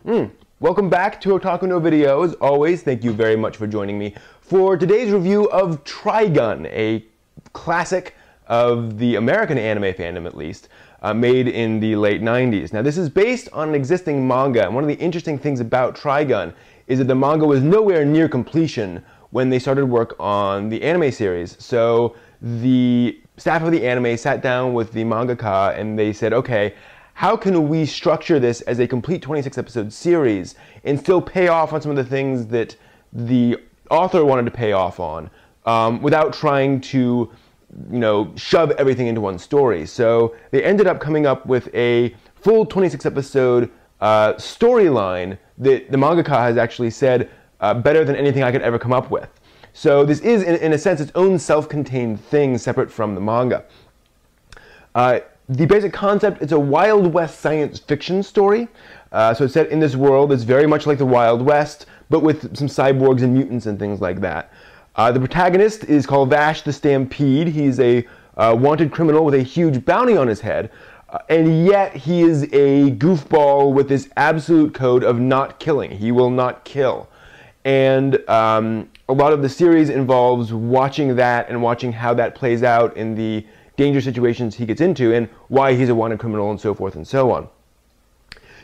Welcome back to Otaku no Video. As always, thank you very much for joining me for today's review of Trigun, a classic of the American anime fandom at least, made in the late 90s. Now this is based on an existing manga, and one of the interesting things about Trigun is that the manga was nowhere near completion when they started work on the anime series. So the staff of the anime sat down with the mangaka and they said, okay, how can we structure this as a complete 26-episode series and still pay off on some of the things that the author wanted to pay off on without trying to, shove everything into one story? So they ended up coming up with a full 26-episode storyline that the mangaka has actually said better than anything I could ever come up with. So this is, in a sense, its own self-contained thing separate from the manga. The basic concept, it's a Wild West science fiction story. So it's set in this world that's very much like the Wild West, but with some cyborgs and mutants and things like that. The protagonist is called Vash the Stampede. He's a wanted criminal with a huge bounty on his head, and yet he is a goofball with this absolute code of not killing. He will not kill. And a lot of the series involves watching that and watching how that plays out in the dangerous situations he gets into and why he's a wanted criminal and so forth and so on.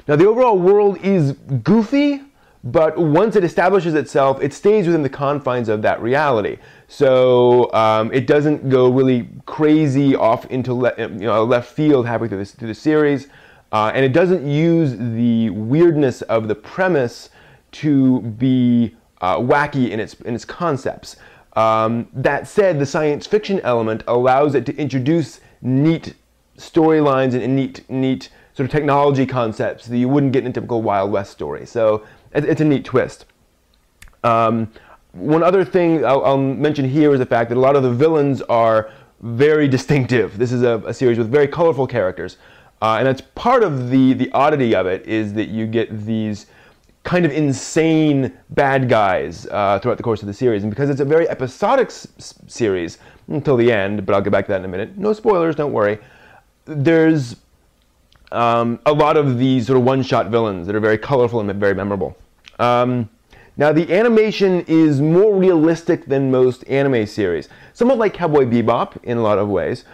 Now the overall world is goofy, but once it establishes itself, it stays within the confines of that reality. So it doesn't go really crazy off into left field halfway through the series, and it doesn't use the weirdness of the premise to be wacky in its concepts. That said, the science fiction element allows it to introduce neat storylines and neat sort of technology concepts that you wouldn't get in a typical Wild West story. So it's a neat twist. One other thing I'll mention here is the fact that a lot of the villains are very distinctive. This is a series with very colorful characters, and that's part of the oddity of it, is that you get these kind of insane bad guys throughout the course of the series. And because it's a very episodic series until the end, but I'll get back to that in a minute. No spoilers, don't worry. There's a lot of these sort of one-shot villains that are very colorful and very memorable. Now the animation is more realistic than most anime series, somewhat like Cowboy Bebop in a lot of ways.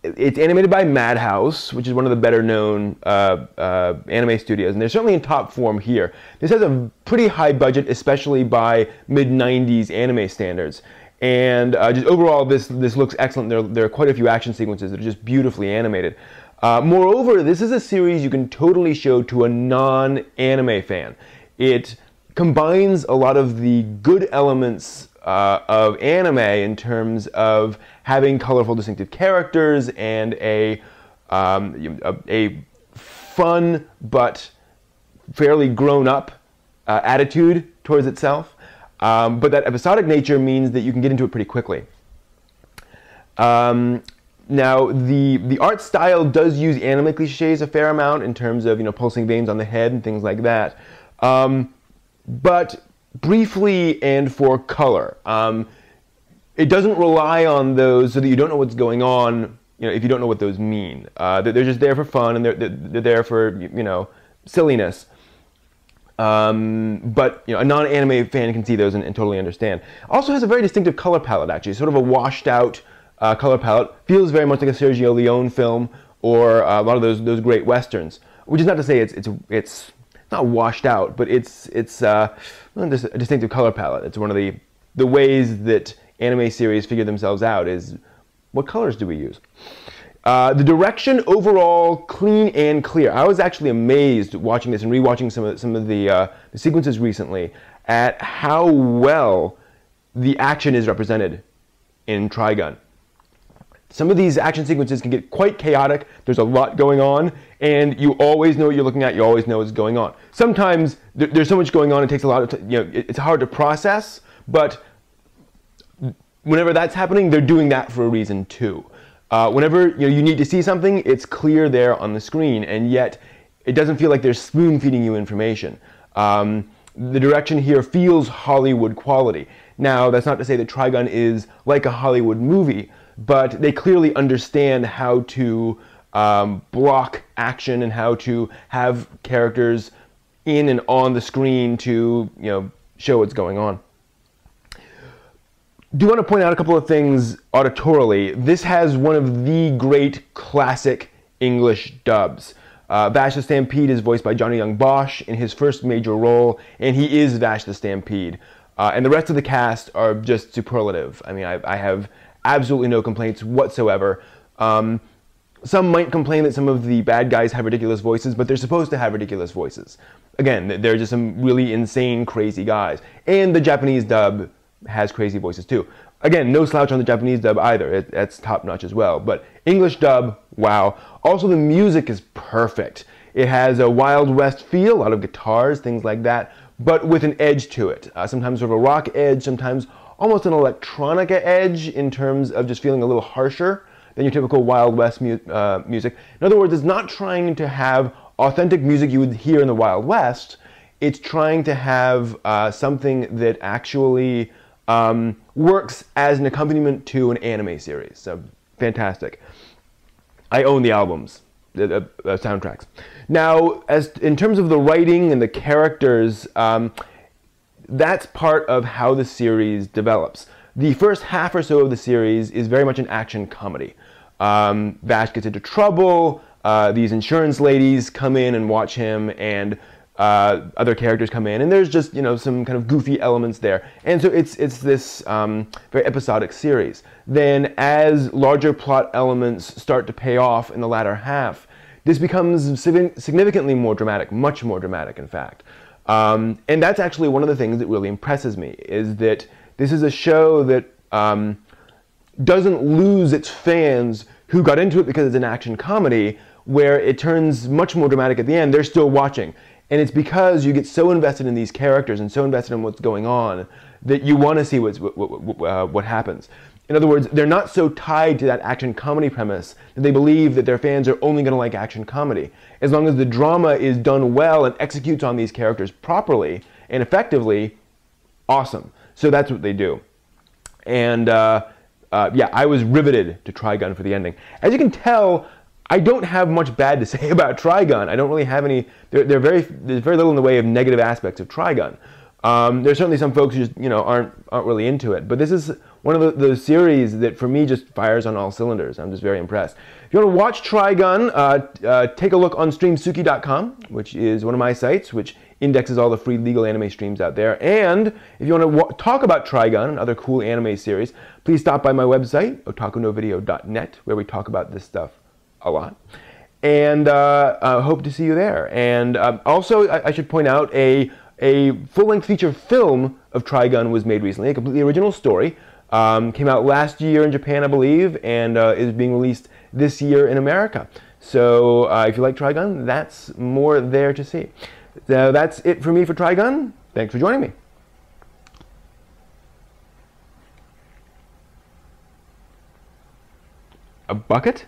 It's animated by Madhouse, which is one of the better-known anime studios, and they're certainly in top form here. This has a pretty high budget, especially by mid-90s anime standards. And just overall, this looks excellent. There are quite a few action sequences that are just beautifully animated. Moreover, this is a series you can totally show to a non-anime fan. It combines a lot of the good elements of anime in terms of having colorful, distinctive characters and a fun but fairly grown-up attitude towards itself. But that episodic nature means that you can get into it pretty quickly. Now, the art style does use anime cliches a fair amount in terms of pulsing veins on the head and things like that. But briefly and for color. It doesn't rely on those so that you don't know what's going on, if you don't know what those mean. They're just there for fun, and they're there for, silliness. But a non-anime fan can see those and totally understand. Also has a very distinctive color palette, actually. Sort of a washed-out color palette. Feels very much like a Sergio Leone film or a lot of those great westerns. Which is not to say it's not washed out, but it's just a distinctive color palette. It's one of the ways that anime series figure themselves out is, what colors do we use? The direction overall clean and clear. I was actually amazed watching this and rewatching some of the sequences recently at how well the action is represented in Trigun. Some of these action sequences can get quite chaotic. There's a lot going on, and you always know what you're looking at. You always know what's going on. Sometimes there's so much going on, it takes a lot of it's hard to process. But whenever that's happening, they're doing that for a reason too. Whenever you need to see something, it's clear there on the screen, and yet it doesn't feel like they're spoon-feeding you information. The direction here feels Hollywood quality. Now, that's not to say that Trigun is like a Hollywood movie, but they clearly understand how to block action and how to have characters in and on the screen to, you know, show what's going on. Do want to point out a couple of things auditorily. This has one of the great classic English dubs. Vash the Stampede is voiced by Johnny Young Bosch in his first major role, and he is Vash the Stampede. And the rest of the cast are just superlative. I mean, I have absolutely no complaints whatsoever. Some might complain that some of the bad guys have ridiculous voices, but they're supposed to have ridiculous voices. Again, they're just some really insane, crazy guys. And the Japanese dub has crazy voices too. Again, no slouch on the Japanese dub either. That's top-notch as well. But English dub, wow. Also, the music is perfect. It has a Wild West feel, a lot of guitars, things like that, but with an edge to it. Sometimes sort of a rock edge, sometimes almost an electronica edge in terms of just feeling a little harsher than your typical Wild West music. In other words, it's not trying to have authentic music you would hear in the Wild West. It's trying to have something that actually works as an accompaniment to an anime series. So, fantastic. I own the albums, the soundtracks. Now, as in terms of the writing and the characters, that's part of how the series develops. The first half or so of the series is very much an action comedy. Vash gets into trouble, these insurance ladies come in and watch him, and other characters come in, and there's just, you know, some kind of goofy elements there. And so it's this very episodic series. Then as larger plot elements start to pay off in the latter half, this becomes significantly more dramatic, much more dramatic, in fact. And that's actually one of the things that really impresses me, is that this is a show that doesn't lose its fans who got into it because it's an action comedy, where it turns much more dramatic at the end. They're still watching. And it's because you get so invested in these characters and so invested in what's going on that you want to see what happens. In other words, they're not so tied to that action comedy premise that they believe that their fans are only going to like action comedy. As long as the drama is done well and executes on these characters properly and effectively, awesome. So that's what they do. And yeah, I was riveted to Trigun for the ending. As you can tell, I don't have much bad to say about Trigun. I don't really have any. There's very little in the way of negative aspects of Trigun. There's certainly some folks who just, you know, aren't really into it. But this is one of the series that for me just fires on all cylinders. I'm just very impressed. If you want to watch Trigun, take a look on streamsuki.com, which is one of my sites, which indexes all the free legal anime streams out there. And if you want to talk about Trigun and other cool anime series, please stop by my website, otakunovideo.net, where we talk about this stuff a lot. And hope to see you there. And also, I should point out, a full-length feature film of Trigun was made recently, a completely original story. Came out last year in Japan, I believe, and is being released this year in America. So if you like Trigun, that's more there to see. So that's it for me for Trigun. Thanks for joining me. A bucket?